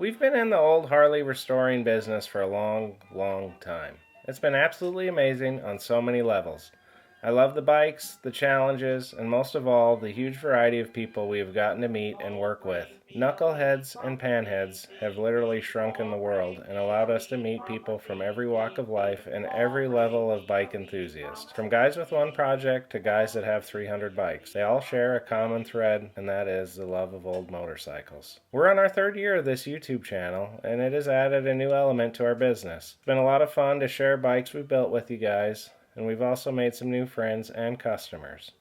We've been in the old Harley restoring business for a long time. It's been absolutely amazing on so many levels. I love the bikes, the challenges, and most of all, the huge variety of people we have gotten to meet and work with. Knuckleheads and panheads have literally shrunken the world and allowed us to meet people from every walk of life and every level of bike enthusiast. From guys with one project to guys that have 300 bikes. They all share a common thread, and that is the love of old motorcycles. We're on our third year of this YouTube channel, and it has added a new element to our business. It's been a lot of fun to share bikes we've built with you guys, and we've also made some new friends and customers.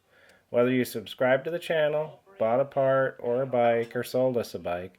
Whether you subscribe to the channel, bought a part or a bike, or sold us a bike,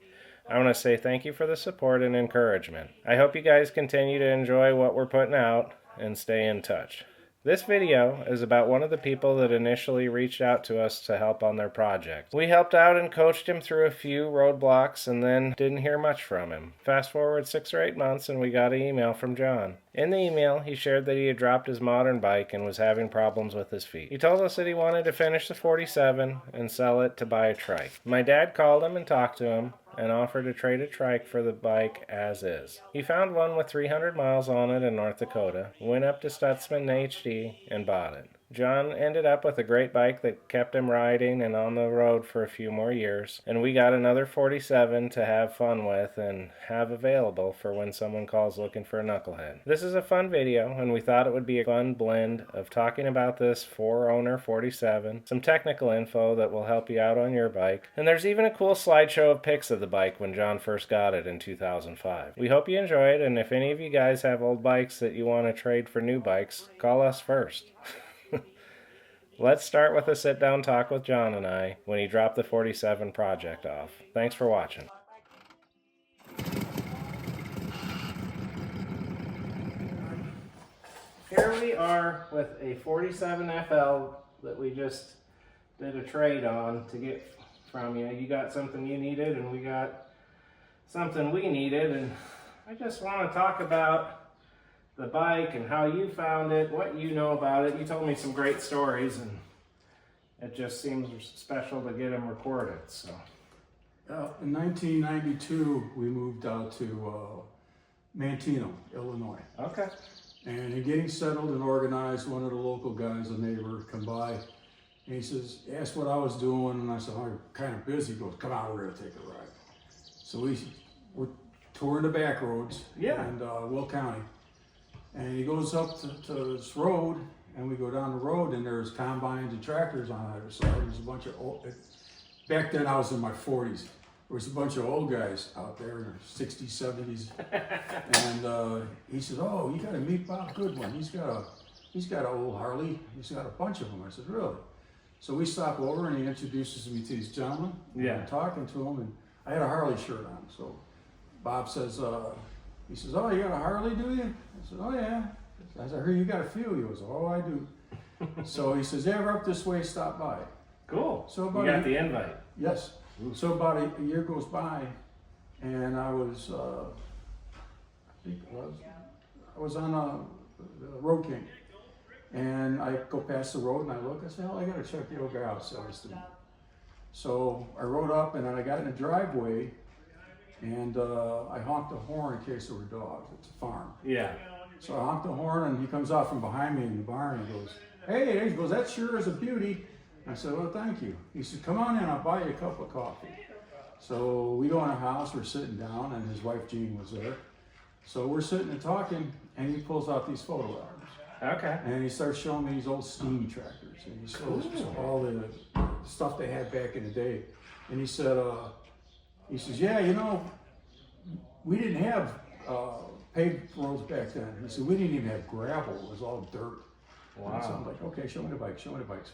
I want to say thank you for the support and encouragement. I hope you guys continue to enjoy what we're putting out and stay in touch. This video is about one of the people that initially reached out to us to help on their project. We helped out and coached him through a few roadblocks and then didn't hear much from him. Fast forward 6 or 8 months and we got an email from John. In the email, he shared that he had dropped his modern bike and was having problems with his feet. He told us that he wanted to finish the 47 and sell it to buy a trike. My dad called him and talked to him and offered to trade a trike for the bike as is. He found one with 300 miles on it in North Dakota, went up to Stutzman HD, and bought it. John ended up with a great bike that kept him riding and on the road for a few more years, and we got another 47 to have fun with and have available for when someone calls looking for a knucklehead. This is a fun video, and we thought it would be a fun blend of talking about this 4-owner 47, some technical info that will help you out on your bike, and there's even a cool slideshow of pics of the bike when John first got it in 2005. We hope you enjoy it, and if any of you guys have old bikes that you want to trade for new bikes, call us first. Let's start with a sit-down talk with John and I when he dropped the 47 project off. Thanks for watching. Here we are with a 47 FL that we just did a trade on to get from you. You got something you needed and we got something we needed, and I just want to talk about the bike and how you found it, what you know about it. You told me some great stories, and it just seems special to get them recorded. So, in 1992, we moved out to Manteno, Illinois. okay. And in getting settled and organized, one of the local guys, a neighbor, come by, and he says, asked what I was doing, and I said, oh, I'm kind of busy. He goes, come out, we're gonna take a ride. So we're touring the back roads in Will County. And he goes up to this road, and we go down the road, and there's combines and tractors on either side. There's a bunch of old, back then I was in my 40s. There was a bunch of old guys out there in their 60s, 70s. And he said, oh, you gotta meet Bob Goodwin. He's got an old Harley. He's got a bunch of them. I said, really? So we stop over, and he introduces me to these gentlemen. Yeah. I'm talking to him, and I had a Harley shirt on. So Bob says, he says, oh, you got a Harley, do you? I said, oh, yeah. I said, I heard you got a few. He goes, oh, I do. So he says, ever up this way, stop by. Cool. So you got the invite. Yes. Ooh. So about a year goes by, and I was on the Road King. And I go past the road, and I look, I said, hell, I got to check the old guy out, so I do. So I rode up, and then I got in the driveway, and I honked the horn in case there were dogs. It's a farm. Yeah. So I honked the horn, and he comes out from behind me in the barn and goes, hey, he goes, that sure is a beauty. I said, well, thank you. He said, come on in, I'll buy you a cup of coffee. So we go in the house, we're sitting down, and his wife Jean was there. So we're sitting and talking, and he pulls out these photo albums. Okay. And he starts showing me these old steam tractors, and he shows all the stuff they had back in the day. And he said, he says, yeah, you know, we didn't have paved roads back then. He said, we didn't even have gravel, it was all dirt. Wow. So I'm like, okay, show me the bike, show me the bikes.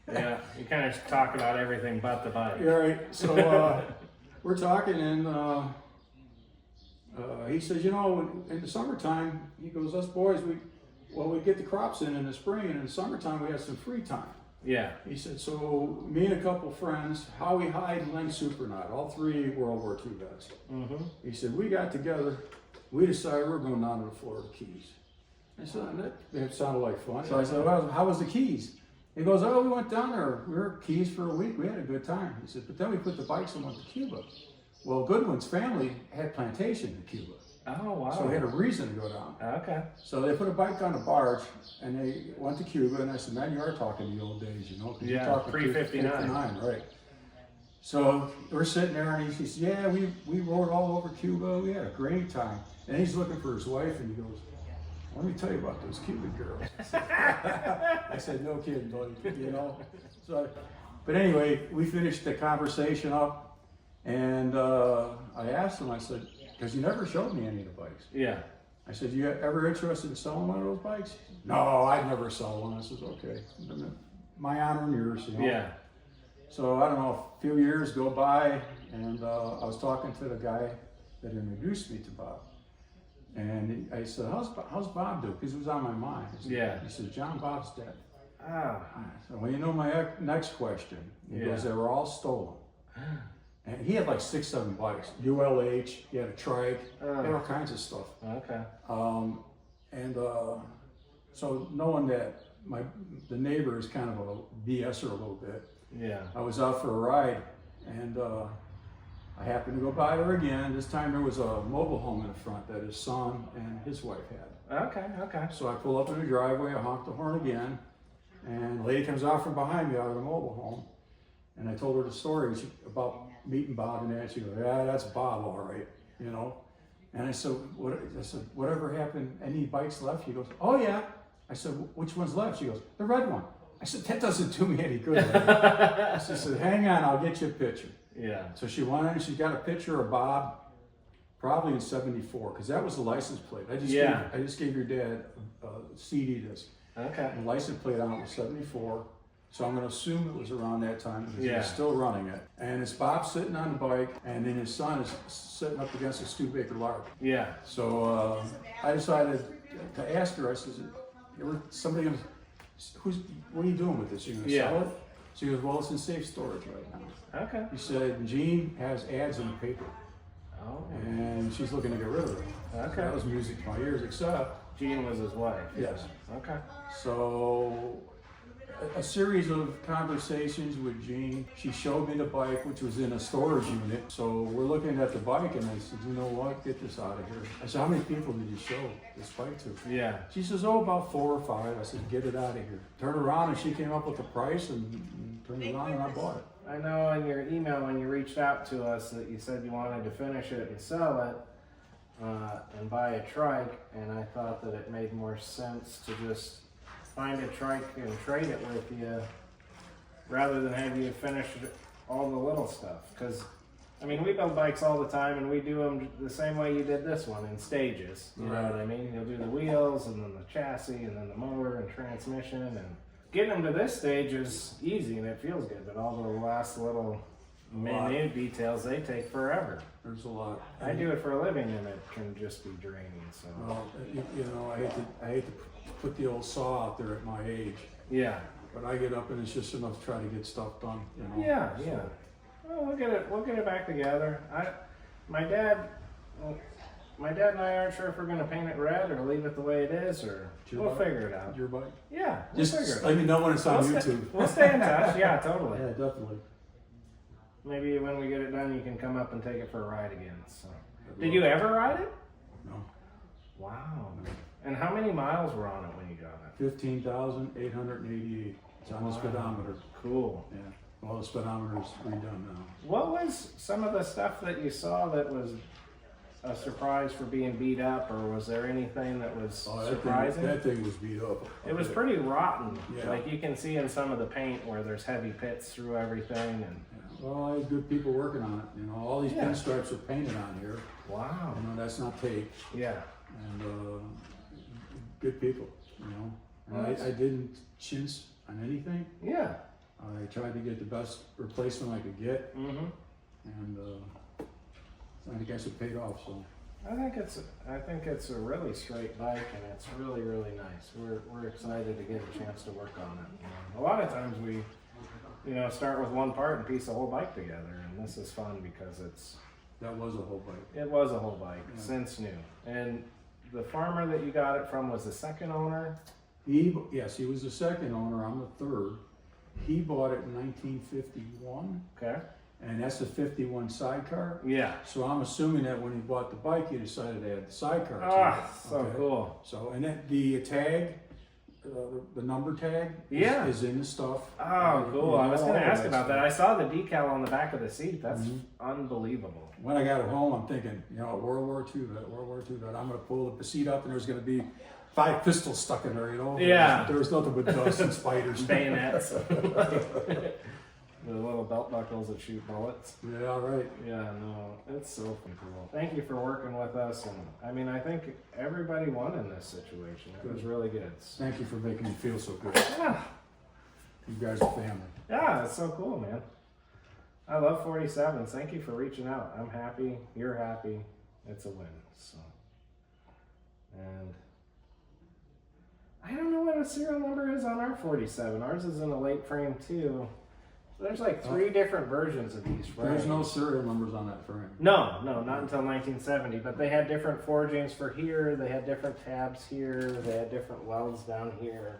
Yeah, you kind of talk about everything but the bike. Yeah, right. So we're talking, and he says, you know, in the summertime, he goes, us boys, we get the crops in the spring, and in the summertime we have some free time. Yeah. He said, so me and a couple friends, Howie Hyde and Len Supernaut, all three World War II vets. Mm-hmm. He said, we got together, we decided we're going down to the Florida Keys. I said, that sounded like fun. So I said, well, how was the Keys? He goes, oh, we went down there. We were Keys for a week. We had a good time. He said, but then we put the bikes and went to Cuba. Well, Goodwin's family had plantation in Cuba. Oh, wow. So we had a reason to go down. Okay. So they put a bike on a barge, and they went to Cuba, and I said, man, you are talking the old days, you know? 'Cause Yeah, you're talking pre-59. right. So we're sitting there, and he says, yeah, we rode all over Cuba. We had a great time. And he's looking for his wife, and he goes, let me tell you about those Cuban girls. I said, no kidding, buddy, you know? So, but anyway, we finished the conversation up, and I asked him, I said, because he never showed me any of the bikes. Yeah. I said, you ever interested in selling one of those bikes? No, I'd never sell one. I said, okay, my honor and yours, you know? Yeah. So I don't know, a few years go by, and I was talking to the guy that introduced me to Bob. And I said, how's Bob doing? Because it was on my mind. Yeah. He said, John, Bob's dead. Ah. So well, you know my next question. He goes, they were all stolen. And he had like 6, 7 bikes. ULH, he had a trike, he had all kinds of stuff. Okay. So knowing that the neighbor is kind of a BSer a little bit, Yeah. I was out for a ride, and I happened to go by there again. This time there was a mobile home in the front that his son and his wife had. Okay. Okay. So I pull up in the driveway, I honk the horn again, and a lady comes out from behind me out of the mobile home, and I told her the story about meeting Bob and that. She goes, yeah, that's Bob, all right, you know. And I said, whatever happened? Any bikes left? She goes, oh yeah. I said, which one's left? She goes, the red one. I said, that doesn't do me any good. She said, hang on, I'll get you a picture. Yeah. So she went in and she got a picture of Bob, probably in '74, because that was the license plate. I just gave your dad a CD disc. Okay. And the license plate on it was '74. So I'm going to assume it was around that time because he Yeah. was still running it. And it's Bob sitting on the bike, and then his son is sitting up against a Studebaker Lark. Yeah. So I decided to ask her. I said, somebody, what are you doing with this? You going to sell it? She goes, well, it's in safe storage right now. Okay. He said, Gene has ads in the paper. Oh. And she's looking to get rid of it. Okay. So that was music to my ears, except. Gene was his wife. Yes. Okay. So a series of conversations with Jean. She showed me the bike, which was in a storage unit. So we're looking at the bike, and I said, you know what, get this out of here. I said, how many people did you show this bike to? Yeah. She says, oh, about 4 or 5. I said, get it out of here. Turn around, and she came up with the price, and turned it around, and I bought it. I know in your email when you reached out to us that you said you wanted to finish it and sell it and buy a trike, and I thought that it made more sense to just find a trike and trade it with you rather than have you finish all the little stuff. Because, I mean, we build bikes all the time, and we do them the same way you did this one, in stages. You know what I mean? You'll do the wheels, and then the chassis, and then the motor and transmission, and getting them to this stage is easy and it feels good, but all the last little minute details, they take forever. There's a lot. I do it for a living, and it can just be draining. So. Well, you know, I hate to put the old saw out there at my age. Yeah. But I get up and it's just enough to try to get stuff done. You know. Yeah, yeah. Well, we'll get it back together. My dad and I aren't sure if we're gonna paint it red or leave it the way it is, or we'll figure it out. Your bike? Yeah, Just figure it let out. me know when it's on YouTube. We'll stay in touch. Yeah, totally. Yeah, definitely. Maybe when we get it done, you can come up and take it for a ride again. So, did you ever ride it? No. Wow. And how many miles were on it when you got it? 15,888. It's on the speedometer. Cool. Yeah. Well, the speedometer's redone now. What was some of the stuff that you saw that was a surprise for being beat up, or was there anything that was surprising? That thing was beat up. It was pretty rotten. Yeah. Like you can see in some of the paint where there's heavy pits through everything. And Yeah. Well, I had good people working on it. You know, all these pinstripes are painted on here. wow. You know, that's not tape. Yeah. And good people, you know. And I didn't chintz on anything. Yeah. I tried to get the best replacement I could get, Mm-hmm. and I guess it paid off. So I think it's a really straight bike, and it's really, really nice. We're excited to get a chance to work on it. A lot of times we, start with one part and piece the whole bike together, and this is fun because that was a whole bike. it was a whole bike since new. And the farmer that you got it from was the second owner. Yes, he was the second owner. I'm the third. He bought it in 1951, Okay. And that's a 51 sidecar. Yeah. So I'm assuming that when he bought the bike, he decided to add the sidecar to Ah, it. so cool. So, and then the tag, the number tag is in the stuff. Oh, cool. I was going to ask about that. I saw the decal on the back of the seat. That's unbelievable. When I got it home, I'm thinking, you know, World War II vet. I'm going to pull the seat up and there's going to be 5 pistols stuck in there, you know? Yeah. There was nothing but dust and spiders. Bayonets. The little belt buckles that shoot bullets. Yeah, right. Yeah, no, it's so cool. Thank you for working with us, and I mean, I think everybody won in this situation. It was really good. Thank you for making me feel so good. Yeah, You guys are family. yeah, it's so cool, man. I love 47s. Thank you for reaching out. I'm happy. You're happy. It's a win. So, and I don't know what the serial number is on our 47. Ours is in a late frame too. There's like 3 different versions of these frames. There's no serial numbers on that frame. No, not until 1970. But they had different forgings for here. They had different tabs here. They had different welds down here.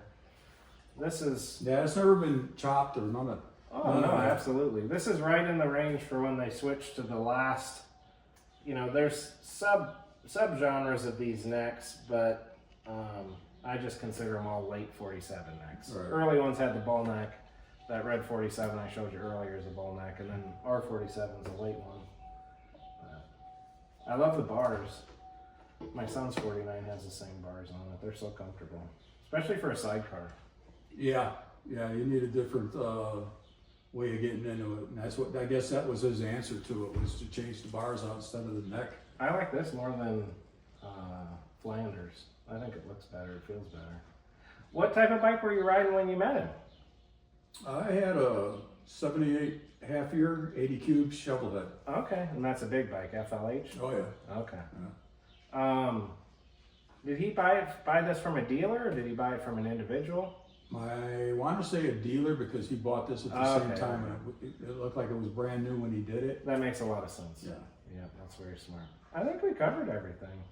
This is... Yeah, it's never been chopped or none of. Oh, no, absolutely. This is right in the range for when they switched to the last... You know, there's sub-genres of these necks, but I just consider them all late 47 necks. Right. Early ones had the bull neck. That red 47 I showed you earlier is a bull neck, and then our 47 is a late one. I love the bars. My son's 49 has the same bars on it. They're so comfortable, especially for a sidecar. Yeah, you need a different way of getting into it. And that's what, I guess that was his answer to it, was to change the bars out instead of the neck. I like this more than Flanders. I think it looks better, it feels better. What type of bike were you riding when you met him? I had a 78 half-year, 80 cube Shovelhead. Okay, and that's a big bike, FLH? Oh yeah. Okay. Yeah. Did he buy this from a dealer, or did he buy it from an individual? I want to say a dealer because he bought this at the same time. And it looked like it was brand new when he did it. That makes a lot of sense. Yeah. Yeah, that's very smart. I think we covered everything.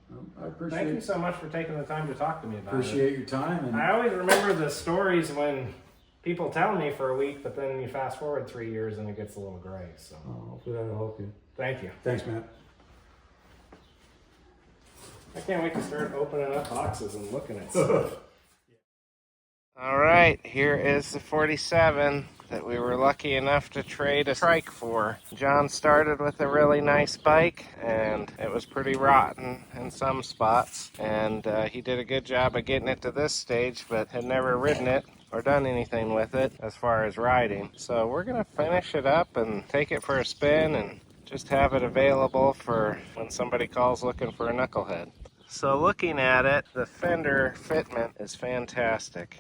I appreciate. Thank you so much for taking the time to talk to me about Appreciate your time. And I always remember the stories when people tell me for a week, but then you fast forward 3 years and it gets a little gray. So hopefully that'll help you. Thank you. Thanks, Matt. I can't wait to start opening up boxes and looking at stuff. All right, here is the 47 that we were lucky enough to trade a trike for. John started with a really nice bike, and it was pretty rotten in some spots. And he did a good job of getting it to this stage, but had never ridden it or done anything with it as far as riding. So we're gonna finish it up and take it for a spin and just have it available for when somebody calls looking for a knucklehead. So looking at it, the fender fitment is fantastic.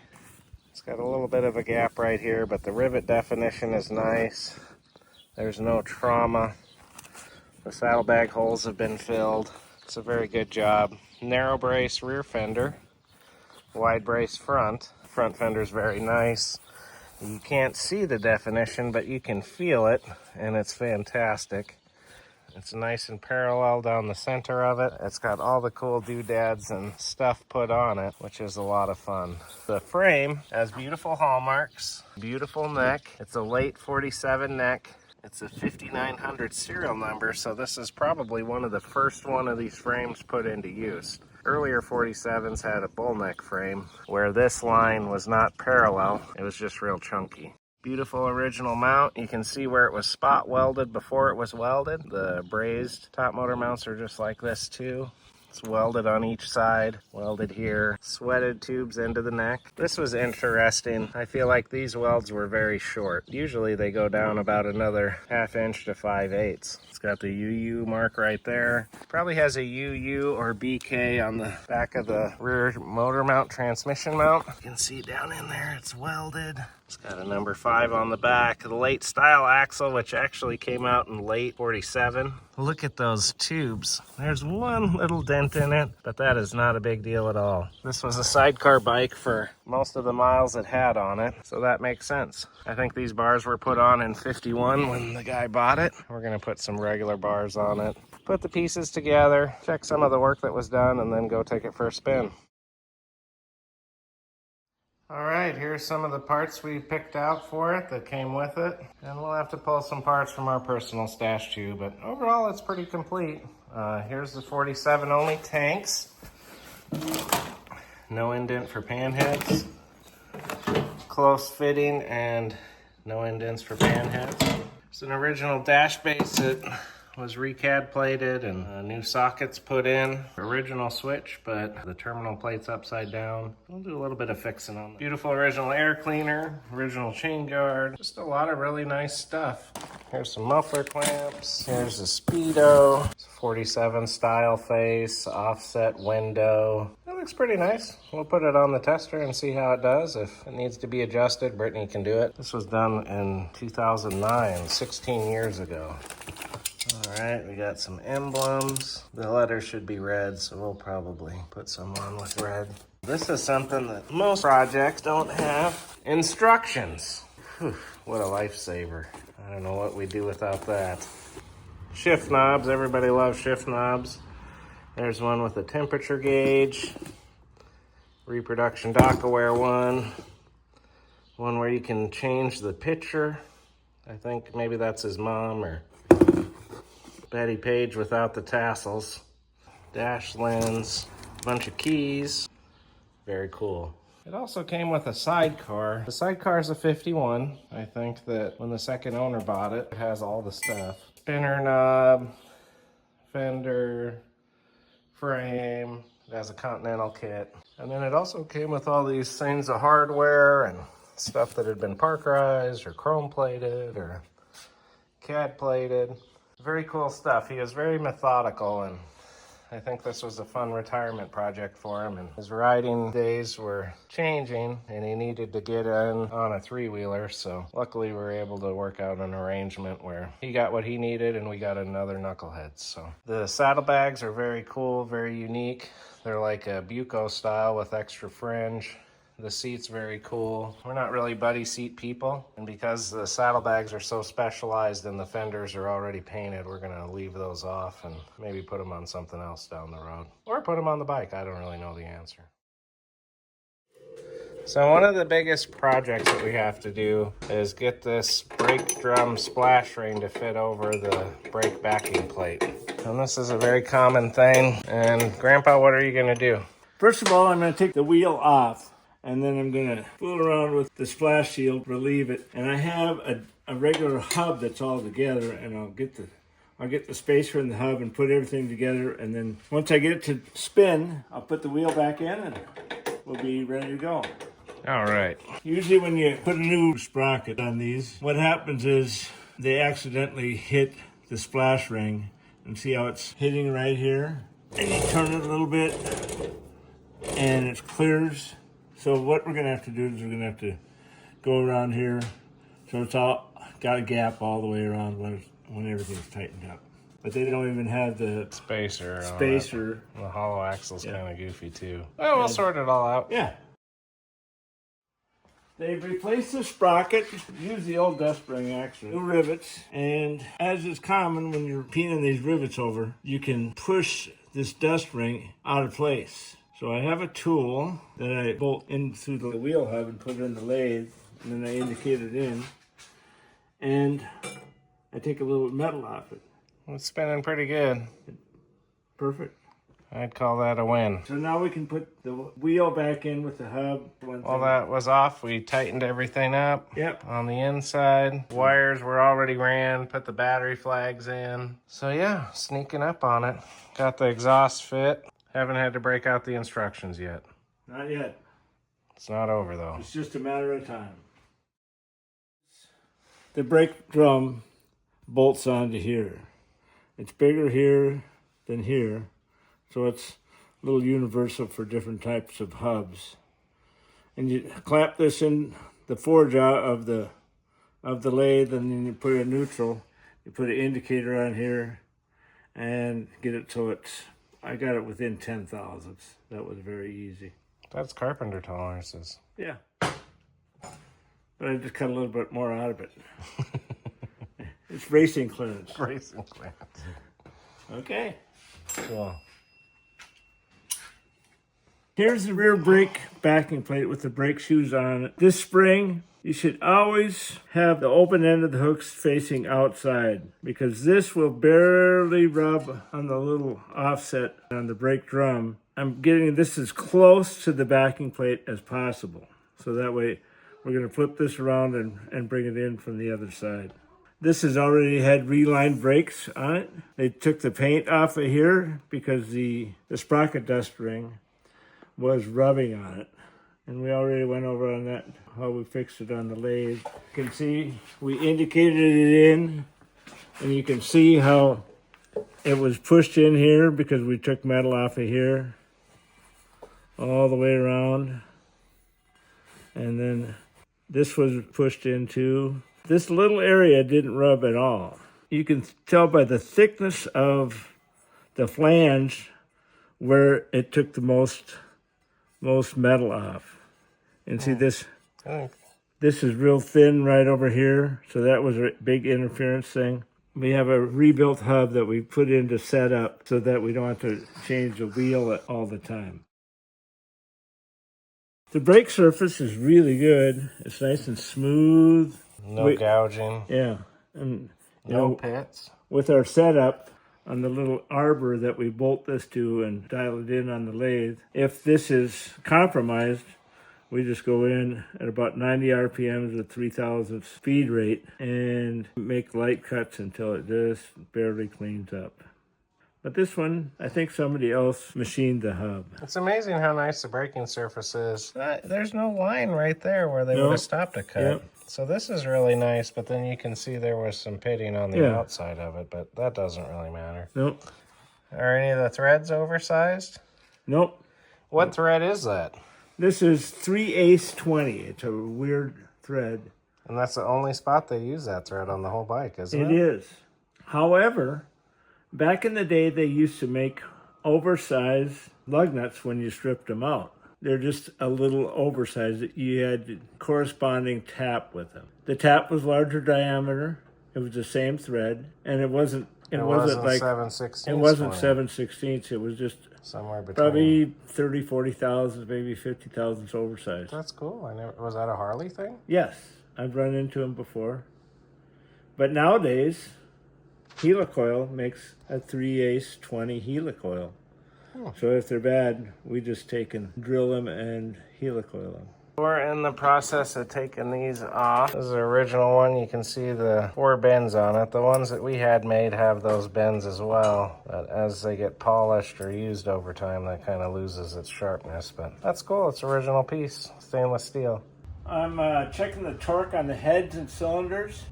It's got a little bit of a gap right here, but the rivet definition is nice. There's no trauma. The saddlebag holes have been filled. It's a very good job. Narrow brace rear fender, wide brace front. Front fender's very nice. You can't see the definition, but you can feel it, and it's fantastic. It's nice and parallel down the center of it. It's got all the cool doodads and stuff put on it, which is a lot of fun. The frame has beautiful hallmarks, beautiful neck. It's a late 47 neck. It's a 5900 serial number, so this is probably one of the first one of these frames put into use. Earlier 47s had a bull neck frame, where this line was not parallel. It was just real chunky. Beautiful original mount. You can see where it was spot welded before it was welded. The brazed top motor mounts are just like this too. It's welded on each side, welded here, sweated tubes into the neck. This was interesting. I feel like these welds were very short. Usually they go down about another 1/2 inch to 5/8. It's got the UU mark right there. Probably has a UU or BK on the back of the rear motor mount, transmission mount. You can see down in there, it's welded. It's got a number 5 on the back. The late style axle, which actually came out in late 47. Look at those tubes. There's one little dent in it, but that is not a big deal at all. This was a sidecar bike for most of the miles it had on it, so that makes sense. I think these bars were put on in 51 when the guy bought it. We're gonna put some regular bars on it, put the pieces together, check some of the work that was done, and then go take it for a spin. All right, here's some of the parts we picked out for it that came with it. And we'll have to pull some parts from our personal stash too, but overall it's pretty complete. Here's the 47 only tanks. No indent for panheads. Close fitting and no indents for panheads. It's an original dash base that was recad plated and new sockets put in. Original switch, but the terminal plate's upside down. We'll do a little bit of fixing on that. Beautiful original air cleaner, original chain guard. Just a lot of really nice stuff. Here's some muffler clamps. Here's the Speedo. 47 style face, offset window. That looks pretty nice. We'll put it on the tester and see how it does. If it needs to be adjusted, Brittany can do it. This was done in 2009, 16 years ago. All right, we got some emblems. The letters should be red, so we'll probably put some on with red. This is something that most projects don't have. Instructions. Whew, what a lifesaver. I don't know what we'd do without that. Shift knobs, everybody loves shift knobs. There's one with a temperature gauge. Reproduction dock-aware one. One where you can change the picture. I think maybe that's his mom or Betty Page without the tassels. Dash lens, bunch of keys. Very cool. It also came with a sidecar. The sidecar is a 51. I think that when the second owner bought it, it has all the stuff. Spinner knob, fender, frame. It has a Continental kit. And then it also came with all these things of hardware and stuff that had been parkerized or chrome plated or CAD plated. Very cool stuff. He was very methodical, and I think this was a fun retirement project for him. And his riding days were changing, and he needed to get in on a three-wheeler. So luckily we were able to work out an arrangement where he got what he needed and we got another Knucklehead. So the saddlebags are very cool, very unique. They're like a Buco style with extra fringe. The seat's very cool. We're not really buddy seat people, and because the saddlebags are so specialized and the fenders are already painted, we're gonna leave those off and maybe put them on something else down the road. Or put them on the bike, I don't really know the answer. So one of the biggest projects that we have to do is get this brake drum splash ring to fit over the brake backing plate. And this is a very common thing. And Grandpa, what are you gonna do? First of all, I'm going to take the wheel off, and then I'm going to fool around with the splash shield, relieve it. And I have a regular hub that's all together, and I'll get the spacer in the hub and put everything together. And then once I get it to spin, I'll put the wheel back in and we'll be ready to go. All right. Usually when you put a new sprocket on these, what happens is they accidentally hit the splash ring. And see how it's hitting right here? And you turn it a little bit and it clears. So what we're gonna have to do is we're gonna have to go around here so it's all got a gap all the way around when everything's tightened up. But they don't even have the Spacer. The hollow axle's kind of goofy too. Oh, we'll sort it all out. Yeah. They've replaced the sprocket, use the old dust spring actually, new rivets, and as is common when you're peening these rivets over, you can push this dust ring out of place. So I have a tool that I bolt in through the wheel hub and put it in the lathe, and then I indicate it in, and I take a little metal off it. It's spinning pretty good. Perfect. I'd call that a win. So now we can put the wheel back in with the hub. While that was off, we tightened everything up. Yep. On the inside. Wires were already ran, put the battery flags in. So yeah, sneaking up on it. Got the exhaust fit. Haven't had to break out the instructions yet. Not yet. It's not over though. It's just a matter of time. The brake drum bolts onto here. It's bigger here than here. So it's a little universal for different types of hubs. And you clamp this in the forge of the lathe, and then you put it in neutral. You put an indicator on here and get it so it's, I got it within 10 thousandths. That was very easy. That's carpenter tolerances. Yeah. But I just cut a little bit more out of it. It's racing clearance. Racing clearance. Okay. Cool. Here's the rear brake backing plate with the brake shoes on it. This spring, you should always have the open end of the hooks facing outside because this will barely rub on the little offset on the brake drum. I'm getting this as close to the backing plate as possible. So that way we're going to flip this around and bring it in from the other side. This has already had relined brakes on it. They took the paint off of here because the sprocket dust ring was rubbing on it. And we already went over on that, how we fixed it on the lathe. You can see we indicated it in, and you can see how it was pushed in here because we took metal off of here all the way around. And then this was pushed into. This little area didn't rub at all. You can tell by the thickness of the flange where it took the most metal off. And see this is real thin right over here, so that was a big interference thing. We have a rebuilt hub that we put in to set up so that we don't have to change the wheel all the time. The brake surface is really good. It's nice and smooth. No gouging. Yeah. And no pits. With our setup on the little arbor that we bolt this to and dial it in on the lathe, if this is compromised, we just go in at about 90 RPMs at 3,000 speed rate and make light cuts until it just barely cleans up. But this one, I think somebody else machined the hub. It's amazing how nice the braking surface is. There's no line right there where they would have stopped a cut. Yep. So this is really nice, but then you can see there was some pitting on the outside of it, but that doesn't really matter. Nope. Are any of the threads oversized? Nope. What thread is that? This is 3/8 20. It's a weird thread. And that's the only spot they use that thread on the whole bike, isn't it? It is. However, back in the day, they used to make oversized lug nuts when you stripped them out. They're just a little oversized. You had corresponding tap with them. The tap was larger diameter. It was the same thread, and it wasn't like 7/16. It wasn't 7/16. It was just somewhere between probably 30, 40,000, maybe 50,000 oversized. That's cool. Was that a Harley thing? Yes, I've run into them before. But nowadays, Helicoil makes a 3/8 20 helicoil. So if they're bad, we just take and drill them and helicoil them. We're in the process of taking these off. This is the original one. You can see the 4 bends on it. The ones that we had made have those bends as well. But as they get polished or used over time, that kind of loses its sharpness. But that's cool. It's original piece, stainless steel. I'm checking the torque on the heads and cylinders.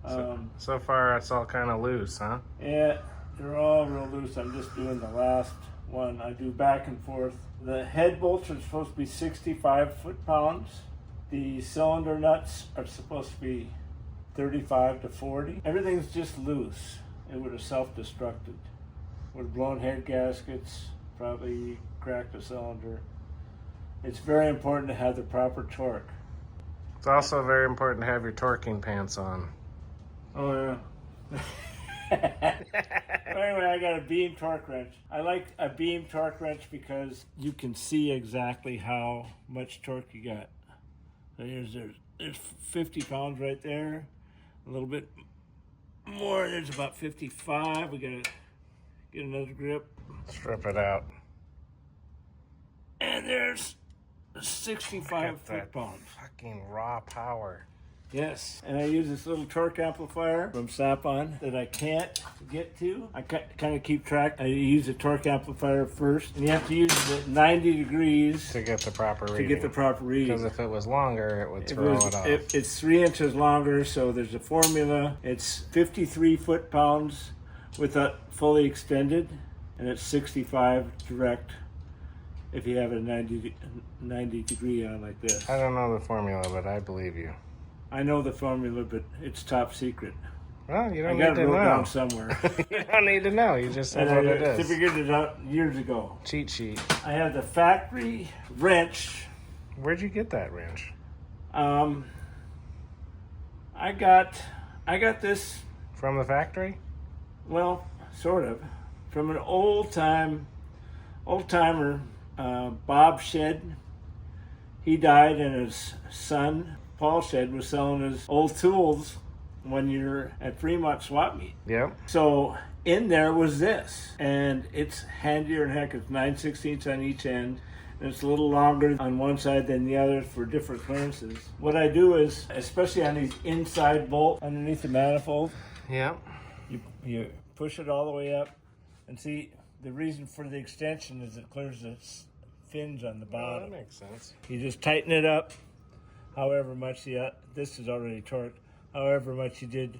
So far, it's all kind of loose, huh? Yeah, they're all real loose. I'm just doing the last one. I do back and forth. The head bolts are supposed to be 65 foot-pounds. The cylinder nuts are supposed to be 35 to 40. Everything's just loose. It would have self-destructed. Would have blown head gaskets, probably cracked a cylinder. It's very important to have the proper torque. It's also very important to have your torquing pants on. Oh, yeah. Anyway, I got a beam torque wrench. I like a beam torque wrench because you can see exactly how much torque you got. So there's 50 pounds right there. A little bit more. There's about 55. We gotta get another grip. Strip it out. And there's 65 foot-pounds. Fucking raw power. Yes, and I use this little torque amplifier from Snap-on that I can't get to. I kind of keep track. I use the torque amplifier first, and you have to use it at 90 degrees to get the proper reading. Because if it was longer, it would throw it off. It's 3 inches longer, so there's a formula. It's 53 foot-pounds with it fully extended, and it's 65 direct if you have a 90 degree on like this. I don't know the formula, but I believe you. I know the formula, but it's top secret. Well, you don't need to know. I got it wrote down somewhere. You don't need to know. You just said what it is. I figured it out years ago. Cheat sheet. I have the factory wrench. Where'd you get that wrench? I got this from the factory. Well, sort of, from an old timer Bob Shed, he died, and his son, Paul Shed, was selling his old tools when you're at Fremont Swap Meet. Yep. So in there was this, and it's handier than heck. It's 9/16 on each end, and it's a little longer on one side than the other for different clearances. What I do is, especially on these inside bolts underneath the manifold, Yep. you push it all the way up, and see, the reason for the extension is it clears the fins on the Oh, bottom. that makes sense. You just tighten it up however much this is already torqued, however much you did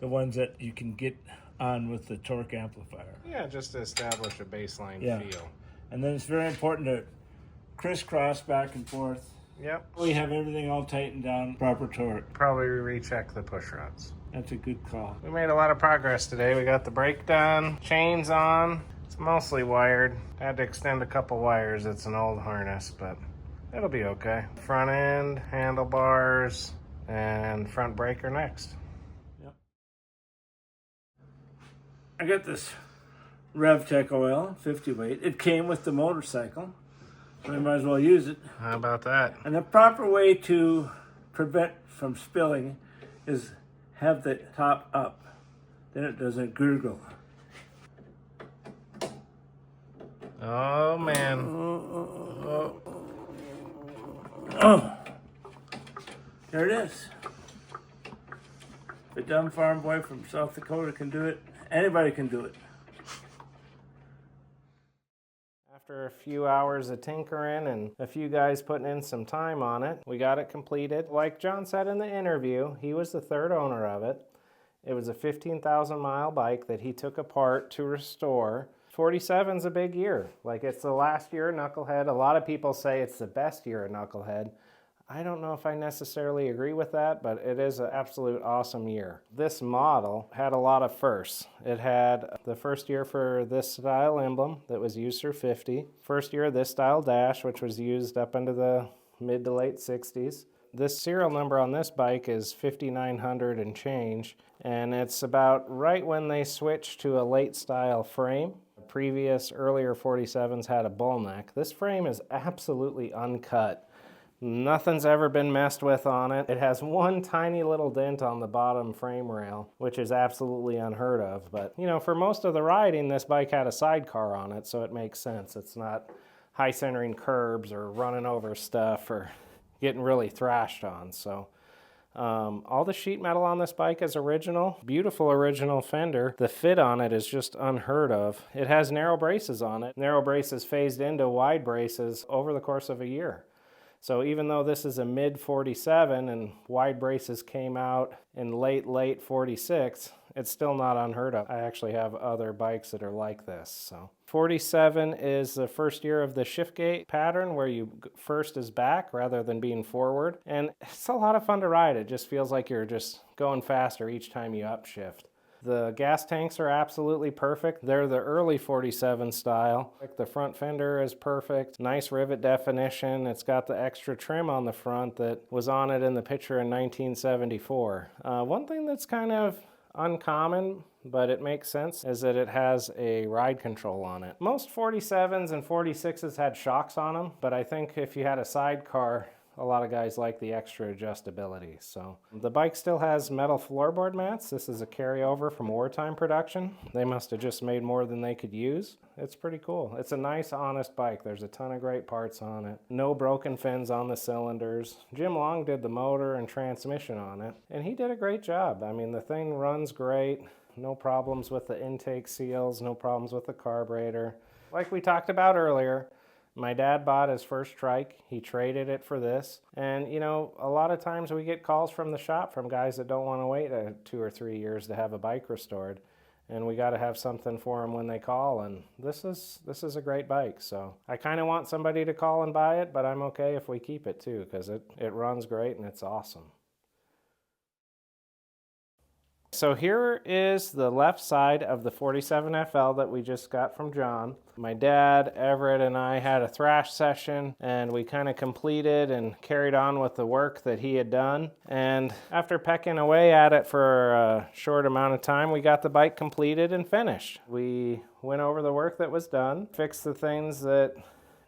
the ones that you can get on with the torque amplifier. Yeah, just to establish a baseline Yeah. feel. And then it's very important to crisscross back and forth. Yep. We have everything all tightened down, proper torque. Probably recheck the push rods. That's a good call. We made a lot of progress today. We got the brake done, chains on. It's mostly wired. I had to extend a couple wires. It's an old harness, but it'll be okay. Front end, handlebars, and front brake are next. Yep. I got this RevTech oil, 50 weight. It came with the motorcycle, so we might as well use it. How about that? And the proper way to prevent from spilling is have the top up. Then it doesn't gurgle. Oh, man. Oh, there it is. If a dumb farm boy from South Dakota can do it, anybody can do it. After a few hours of tinkering and a few guys putting in some time on it, we got it completed. Like John said in the interview, he was the third owner of it. It was a 15,000 mile bike that he took apart to restore. 47's a big year. Like, it's the last year of Knucklehead. A lot of people say it's the best year of Knucklehead. I don't know if I necessarily agree with that, but it is an absolute awesome year. This model had a lot of firsts. It had the first year for this style emblem that was used through 50. First year of this style dash, which was used up into the mid to late 60s. This serial number on this bike is 5900 and change, and it's about right when they switched to a late style frame. Previous earlier 47s had a bull neck. This frame is absolutely uncut. Nothing's ever been messed with on it. It has one tiny little dent on the bottom frame rail, which is absolutely unheard of. But, you know, for most of the riding, this bike had a sidecar on it, so it makes sense. It's not high centering curbs or running over stuff or getting really thrashed on. So all the sheet metal on this bike is original. Beautiful original fender. The fit on it is just unheard of. It has narrow braces on it. Narrow braces phased into wide braces over the course of a year. So even though this is a mid 47 and wide braces came out in late 46, it's still not unheard of. I actually have other bikes that are like this. So 47 is the first year of the shift gate pattern where you first is back rather than being forward. And it's a lot of fun to ride. It just feels like you're just going faster each time you upshift. The gas tanks are absolutely perfect. They're the early 47 style. The front fender is perfect. Nice rivet definition. It's got the extra trim on the front that was on it in the picture in 1974. One thing that's kind of uncommon, but it makes sense, is that it has a ride control on it. Most 47s and 46s had shocks on them, but I think if you had a sidecar, a lot of guys like the extra adjustability. So the bike still has metal floorboard mats. This is a carryover from wartime production. They must have just made more than they could use. It's pretty cool. It's a nice, honest bike. There's a ton of great parts on it. No broken fins on the cylinders. Jim Long did the motor and transmission on it, and he did a great job. I mean, the thing runs great. No problems with the intake seals, no problems with the carburetor. Like we talked about earlier, my dad bought his first trike. He traded it for this. And, you know, a lot of times we get calls from the shop from guys that don't want to wait 2 or 3 years to have a bike restored. And we got to have something for them when they call. And this is a great bike. So I kind of want somebody to call and buy it, but I'm okay if we keep it too, because it runs great and it's awesome. So here is the left side of the 47FL that we just got from John. My dad, Everett, and I had a thrash session, and we kind of completed and carried on with the work that he had done. And after pecking away at it for a short amount of time, we got the bike completed and finished. We went over the work that was done, fixed the things that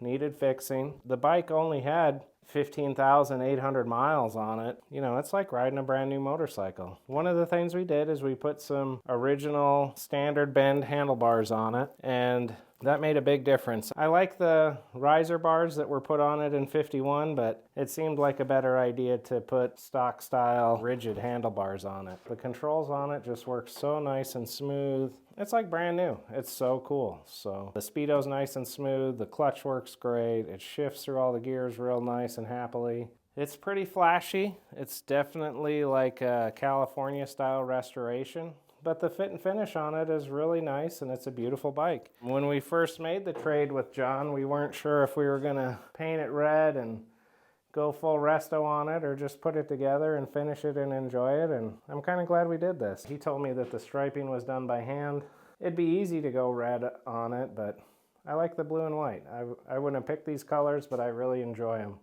needed fixing. The bike only had 15,800 miles on it. You know, it's like riding a brand new motorcycle. One of the things we did is we put some original standard bend handlebars on it, and that made a big difference. I like the riser bars that were put on it in 51, but it seemed like a better idea to put stock style rigid handlebars on it. The controls on it just work so nice and smooth. It's like brand new. It's so cool. So the speedo's nice and smooth. The clutch works great. It shifts through all the gears real nice and happily. It's pretty flashy. It's definitely like a California style restoration. But the fit and finish on it is really nice, and it's a beautiful bike. When we first made the trade with John, we weren't sure if we were gonna paint it red and go full resto on it or just put it together and finish it and enjoy it, and I'm kind of glad we did this. He told me that the striping was done by hand. It'd be easy to go red on it, but I like the blue and white. I wouldn't have picked these colors, but I really enjoy them.